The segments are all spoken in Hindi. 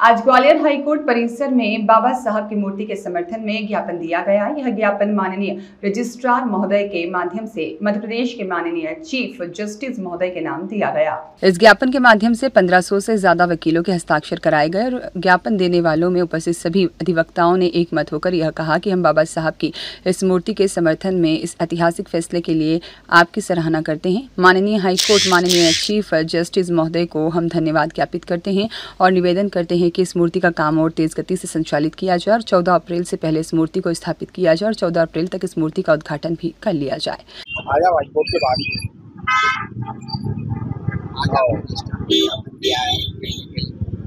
आज ग्वालियर हाईकोर्ट परिसर में बाबा साहब की मूर्ति के समर्थन में ज्ञापन दिया गया। यह ज्ञापन माननीय रजिस्ट्रार महोदय के माध्यम से मध्य प्रदेश के माननीय चीफ जस्टिस महोदय के नाम दिया गया। इस ज्ञापन के माध्यम से 1500 से ज्यादा वकीलों के हस्ताक्षर कराए गए और ज्ञापन देने वालों में उपस्थित सभी अधिवक्ताओं ने एक मत होकर यह कहा कि हम बाबा साहब की इस मूर्ति के समर्थन में इस ऐतिहासिक फैसले के लिए आपकी सराहना करते हैं। माननीय हाईकोर्ट माननीय चीफ जस्टिस महोदय को हम धन्यवाद ज्ञापित करते हैं और निवेदन करते हैं कि इस मूर्ति का काम और तेज गति से संचालित किया जाए और 14 अप्रैल से पहले इस मूर्ति को स्थापित किया जाए और 14 अप्रैल तक इस मूर्ति का उद्घाटन भी कर लिया जाए।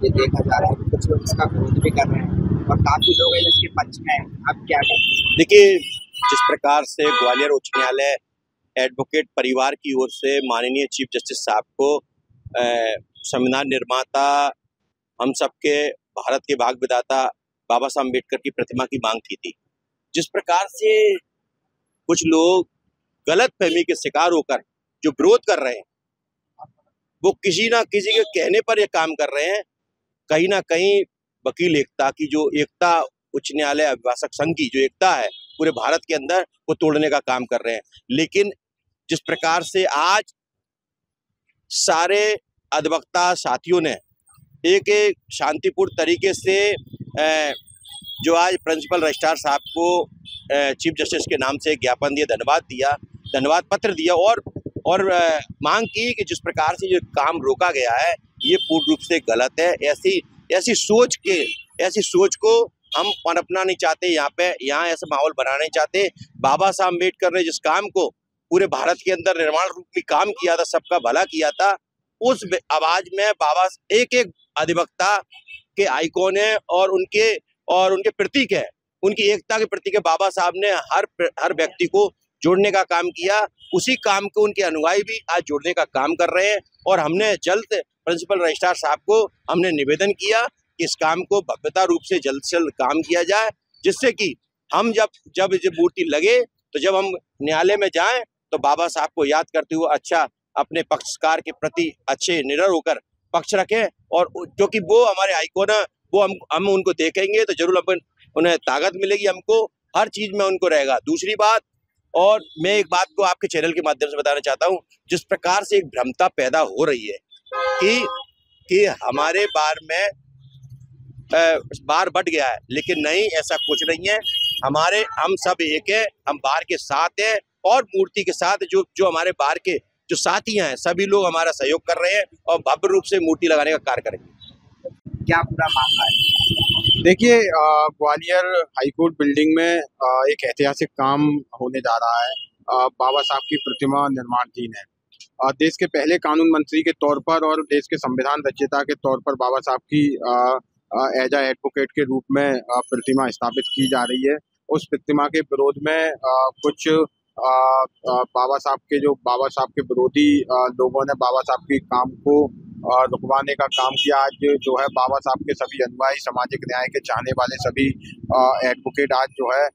ये देखा जा रहा है कुछ लोग इसका विरोध भी कर रहे हैं और काफी लोग इसके पक्ष में हैं। अब क्या करें? देखिए, जिस प्रकार से ग्वालियर उच्च न्यायालय एडवोकेट परिवार की ओर से माननीय चीफ जस्टिस साहब को संविधान निर्माता, हम सबके भारत के भाग विधाता बाबा साहब अम्बेडकर की प्रतिमा की मांग की थी, जिस प्रकार से कुछ लोग गलत फहमी के शिकार होकर जो विरोध कर रहे हैं, वो किसी ना किसी के कहने पर ये काम कर रहे हैं। कहीं ना कहीं वकील एकता की जो एकता, उच्च न्यायालय अभिभाषक संघ की जो एकता है पूरे भारत के अंदर, वो तोड़ने का काम कर रहे हैं। लेकिन जिस प्रकार से आज सारे अधिवक्ता साथियों ने एक शांतिपूर्ण तरीके से जो आज प्रिंसिपल रजिस्ट्रार साहब को चीफ जस्टिस के नाम से ज्ञापन दिया, धन्यवाद पत्र दिया और मांग की कि जिस प्रकार से जो काम रोका गया है ये पूर्ण रूप से गलत है। ऐसी सोच को हम पनपना नहीं चाहते, यहाँ ऐसा माहौल बनाना नहीं चाहते। बाबा साहब अम्बेडकर ने जिस काम को पूरे भारत के अंदर निर्माण रूप में काम किया था, सबका भला किया था, उस आवाज में बाबा एक अधिवक्ता के आइकॉन है और उनके प्रतीक है, उनकी एकता के प्रतीक है। बाबा साहब ने हर व्यक्ति को जोड़ने का काम किया, उसी काम को उनके अनुयायी भी आज जोड़ने का काम कर रहे हैं। और हमने जल्द प्रिंसिपल रजिस्ट्रार साहब को हमने निवेदन किया कि इस काम को भव्यता रूप से जल्द से जल्द काम किया जाए, जिससे कि हम जब ये मूर्ति लगे तो जब हम न्यायालय में जाएं तो बाबा साहब को याद करते हुए अच्छा अपने पक्षकार के प्रति अच्छे निडर होकर पक्ष रखें। और जो कि वो हमारे आइकॉन है, वो हम उनको देखेंगे तो जरूर उन्हें ताकत मिलेगी, हमको हर चीज में उनको रहेगा। दूसरी बात, और मैं एक बात को आपके चैनल के माध्यम से बताना चाहता हूं, जिस प्रकार से एक भ्रमता पैदा हो रही है कि हमारे बार में बार बढ़ गया है, लेकिन नहीं, ऐसा कुछ नहीं है। हम सब एक है, हम बार के साथ हैं और मूर्ति के साथ जो हमारे बार के जो साथियां हैं, सभी लोग हमारा सहयोग कर रहे हैं और भव्य रूप से मूर्ति लगाने का कार्य करेंगे। क्या पूरा मामला है? देखिए, ग्वालियर हाईकोर्ट बिल्डिंग में एक ऐतिहासिक काम होने जा रहा है। बाबा साहब की प्रतिमा निर्माणाधीन है। देश के पहले कानून मंत्री के तौर पर और देश के संविधान रचयिता के तौर पर बाबा साहब की एज एडवोकेट के रूप में प्रतिमा स्थापित की जा रही है। उस प्रतिमा के विरोध में कुछ बाबा साहब के विरोधी लोगों ने बाबा साहब के काम को रुकवाने का काम किया। आज जो है बाबा साहब के सभी अनुयायी, सामाजिक न्याय के चाहने वाले सभी एडवोकेट आज जो है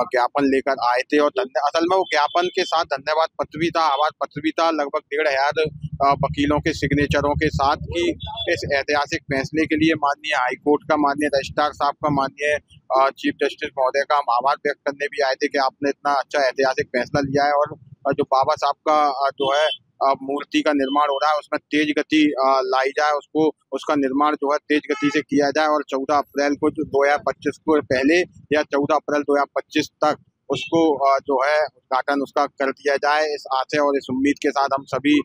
ज्ञापन लेकर आए थे और असल में वो ज्ञापन के साथ धन्यवाद पत्र भी था, आवाज पत्र भी था, लगभग 1500 वकीलों के सिग्नेचरों के साथ कि इस ऐतिहासिक फैसले के लिए माननीय हाईकोर्ट का, माननीय रजिस्ट्रार साहब का, माननीय चीफ जस्टिस महोदय का हम आभार व्यक्त करने भी आए थे कि आपने इतना अच्छा ऐतिहासिक फैसला लिया है और जो बाबा साहब का जो है मूर्ति का निर्माण हो रहा है उसमें तेज गति लाई जाए, उसका निर्माण जो है तेज गति से किया जाए और 14 अप्रैल को 2025 को पहले या 14 अप्रैल 2025 तक उसको जो है उद्घाटन उसका कर दिया जाए। इस आशय और इस उम्मीद के साथ हम सभी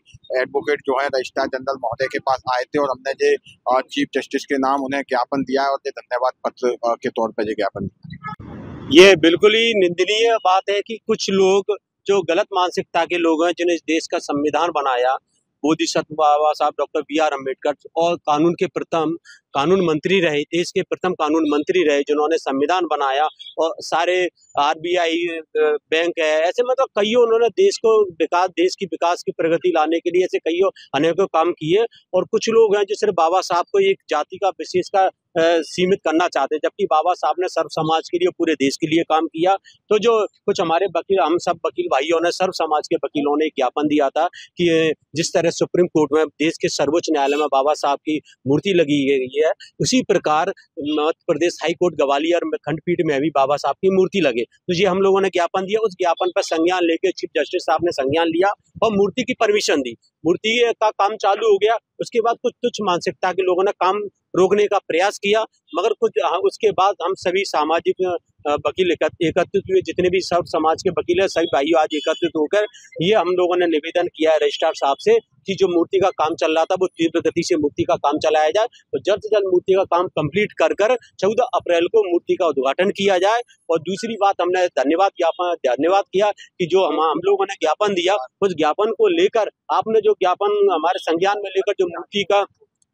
एडवोकेट जो है रजिस्ट्रार जनरल महोदय के पास आए थे और हमने जो चीफ जस्टिस के नाम उन्हें ज्ञापन दिया है और ये धन्यवाद पत्र के तौर पर ज्ञापन दिया। ये बिल्कुल ही निंदनीय बात है कि कुछ लोग जो गलत मानसिकता के लोग हैं, जिन्हें देश का संविधान बनाया, बोधिसत्व बाबा साहब डॉक्टर BR अम्बेडकर और कानून के प्रथम कानून मंत्री रहे, देश के प्रथम कानून मंत्री रहे, जिन्होंने संविधान बनाया और सारे RBI बैंक है, ऐसे मतलब कईयों उन्होंने देश की विकास की प्रगति लाने के लिए ऐसे कईयों अनेकों काम किए। और कुछ लोग हैं जो सिर्फ बाबा साहब को एक जाति का विशेष का सीमित करना चाहते हैं, जबकि बाबा साहब ने सर्व समाज के लिए, पूरे देश के लिए काम किया। तो जो कुछ हमारे वकील, हम सब वकील भाइयों ने, सर्व समाज के वकीलों ने ज्ञापन दिया था कि जिस तरह सुप्रीम कोर्ट में, देश के सर्वोच्च न्यायालय में बाबा साहब की मूर्ति लगी गई रही है, उसी प्रकार मध्य प्रदेश हाई कोर्ट ग्वालियर में खंडपीठ में भी बाबा साहब की मूर्ति लगे। तो ये हम लोगों ने ज्ञापन दिया, उस ज्ञापन पर संज्ञान लेके चीफ जस्टिस साहब ने संज्ञान लिया और मूर्ति की परमिशन दी। मूर्ति का काम चालू हो गया। उसके बाद कुछ तुच्छ मानसिकता के लोगों ने काम रोकने का प्रयास किया, मगर कुछ उसके बाद हम सभी सामाजिक वकील एकत्रित हुए, जितने भी सब समाज के वकील हैं, सभी भाई आज एकत्रित होकर ये हम लोगों ने निवेदन किया है रजिस्ट्रार साहब से कि जो मूर्ति का काम चल रहा था वो तीव्र गति से मूर्ति का काम चलाया जाए, तो जल्द से जल्द मूर्ति का काम कंप्लीट कर 14 अप्रैल को मूर्ति का उद्घाटन किया जाए। और दूसरी बात, हमने धन्यवाद किया कि जो हम लोगों ने ज्ञापन दिया, उस ज्ञापन को लेकर आपने जो ज्ञापन हमारे संज्ञान में लेकर जो मूर्ति का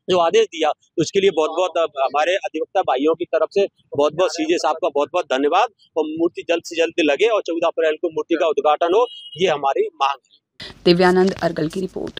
जो आदेश दिया, उसके लिए बहुत बहुत हमारे अधिवक्ता भाइयों की तरफ से बहुत बहुत सीजे साहब का बहुत बहुत धन्यवाद। और मूर्ति जल्द से जल्द लगे और 14 अप्रैल को मूर्ति का उद्घाटन हो, ये हमारी मांग है। दिव्यानंद अर्गल की रिपोर्ट।